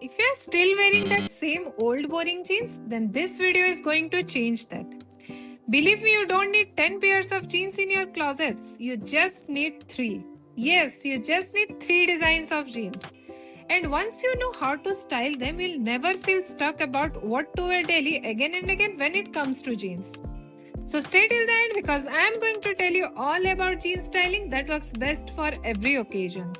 If you are still wearing that same old boring jeans, then this video is going to change that. Believe me, you don't need 10 pairs of jeans in your closets. You just need 3. Yes, you just need 3 designs of jeans. And once you know how to style them, you'll never feel stuck about what to wear daily again and again when it comes to jeans. So stay till the end because I am going to tell you all about jean styling that works best for every occasions.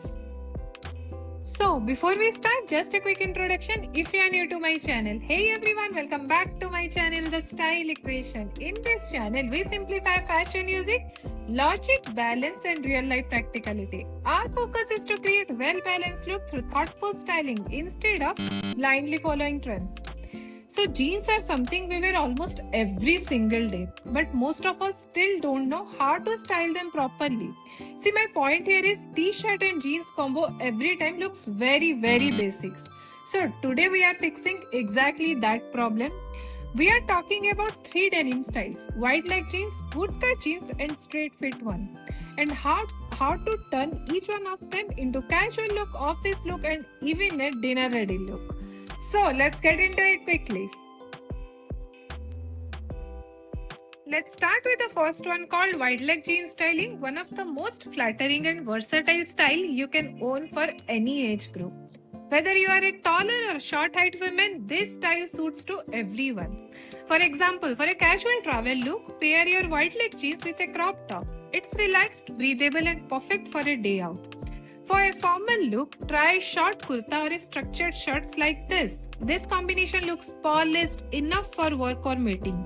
So before we start, just a quick introduction if you are new to my channel. Hey everyone, welcome back to my channel The Style Equation. In this channel, we simplify fashion using logic, balance and real life practicality. Our focus is to create well-balanced look through thoughtful styling instead of blindly following trends. So jeans are something we wear almost every single day, but most of us still don't know how to style them properly. See, my point here is t-shirt and jeans combo every time looks very basics. So today we are fixing exactly that problem. We are talking about 3 denim styles: wide leg jeans, bootcut jeans and straight fit one, and how to turn each one of them into casual look, office look and even a dinner ready look. So let's get into it quickly. Let's start with the first one called wide leg jean styling, one of the most flattering and versatile style you can own for any age group. Whether you are a taller or short height woman, this style suits to everyone. For example, for a casual travel look, pair your wide leg jeans with a crop top. It's relaxed, breathable and perfect for a day out. For a formal look, try short kurta or a structured shirts like this. This combination looks polished enough for work or meeting.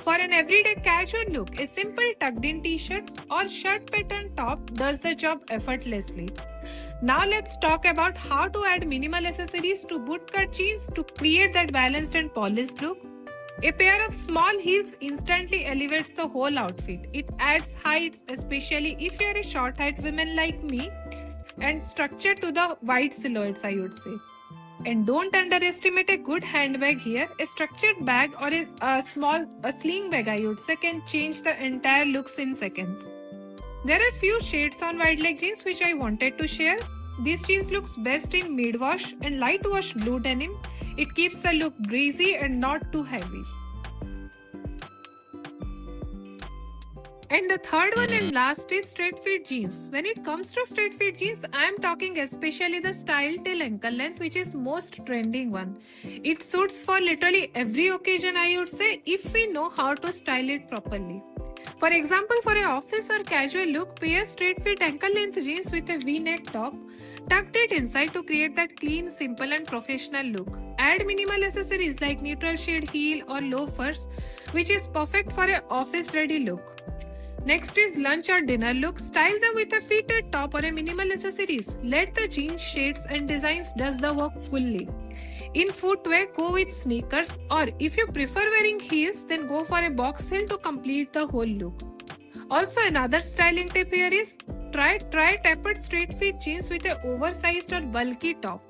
For an everyday casual look, a simple tucked-in t-shirts or shirt pattern top does the job effortlessly. Now let's talk about how to add minimal accessories to bootcut jeans to create that balanced and polished look. A pair of small heels instantly elevates the whole outfit. It adds height, especially if you are a short height woman like me, and structure to the wide silhouettes, I would say. And don't underestimate a good handbag here. A structured bag or a sling bag, I would say, can change the entire looks in seconds. There are few shades on wide leg jeans which I wanted to share. This jeans looks best in mid wash and light wash blue denim. It keeps the look breezy and not too heavy. And the third one and last is straight fit jeans. When it comes to straight fit jeans, I am talking especially the style till ankle length, which is most trending one. It suits for literally every occasion, I would say, if we know how to style it properly. For example, for an office or casual look, pair straight fit ankle length jeans with a V-neck top. Tucked it inside to create that clean, simple and professional look. Add minimal accessories like neutral shade heel or loafers, which is perfect for an office ready look. Next is lunch or dinner look. Style them with a fitted top or a minimal accessories. Let the jeans, shades and designs does the work fully. In footwear, go with sneakers, or if you prefer wearing heels, then go for a box heel to complete the whole look. Also, another styling tip here is try tapered straight fit jeans with an oversized or bulky top.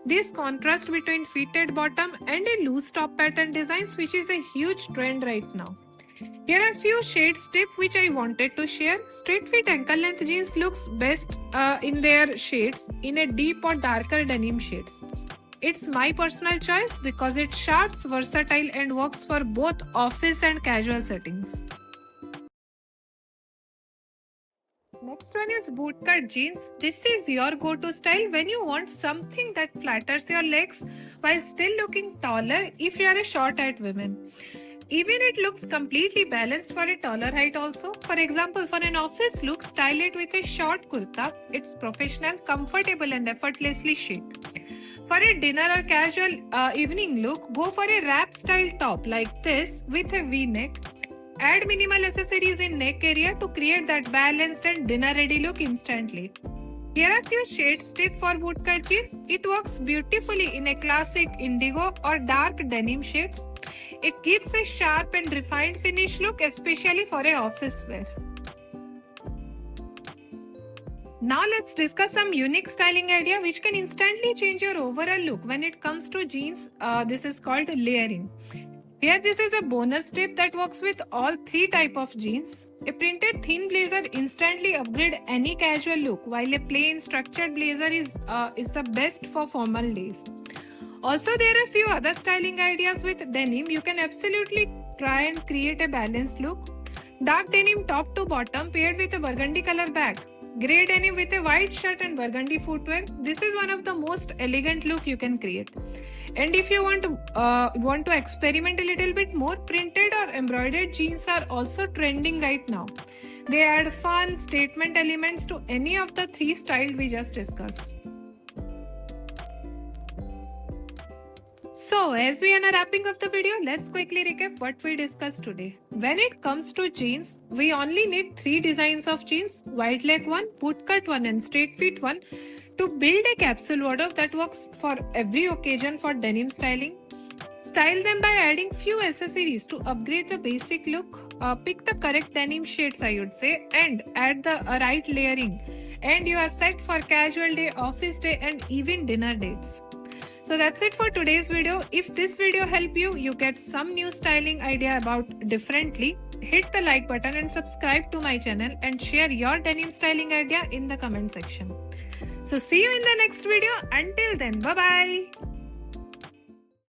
This contrast between fitted bottom and a loose top pattern designs, which is a huge trend right now. Here are few shades tip which I wanted to share. Straight fit ankle length jeans looks best in their shades in a deep or darker denim shades. It's my personal choice because it's sharp, versatile and works for both office and casual settings. Next one is bootcut jeans. This is your go-to style when you want something that flatters your legs while still looking taller if you are a short height woman. Even it looks completely balanced for a taller height also. For example, for an office look, style it with a short kurta. It's professional, comfortable and effortlessly chic. For a dinner or casual evening look, go for a wrap style top like this with a V-neck. Add minimal accessories in neck area to create that balanced and dinner ready look instantly. Here are few shades tip for bootcut jeans. It works beautifully in a classic indigo or dark denim shades. It gives a sharp and refined finish look, especially for a office wear. Now let's discuss some unique styling idea which can instantly change your overall look when it comes to jeans. This is called layering. Here this is a bonus tip that works with all 3 type of jeans. A printed thin blazer instantly upgrade any casual look, while a plain structured blazer is the best for formal days. Also, there are a few other styling ideas with denim. You can absolutely try and create a balanced look. Dark denim top to bottom paired with a burgundy color bag. Grey denim with a white shirt and burgundy footwear. This is one of the most elegant look you can create. And if you want to experiment a little bit more, printed or embroidered jeans are also trending right now. They add fun statement elements to any of the three styles we just discussed. So, as we are wrapping up the video, let's quickly recap what we discussed today. When it comes to jeans, we only need 3 designs of jeans: wide leg one, boot cut one and straight fit one, to build a capsule wardrobe that works for every occasion for denim styling. Style them by adding few accessories to upgrade the basic look. Pick the correct denim shades, I would say, and add the right layering, and you are set for casual day, office day and even dinner dates. So that's it for today's video. If this video helped you, you get some new styling idea about differently, hit the like button and subscribe to my channel and share your denim styling idea in the comment section. So see you in the next video. Until then, bye bye.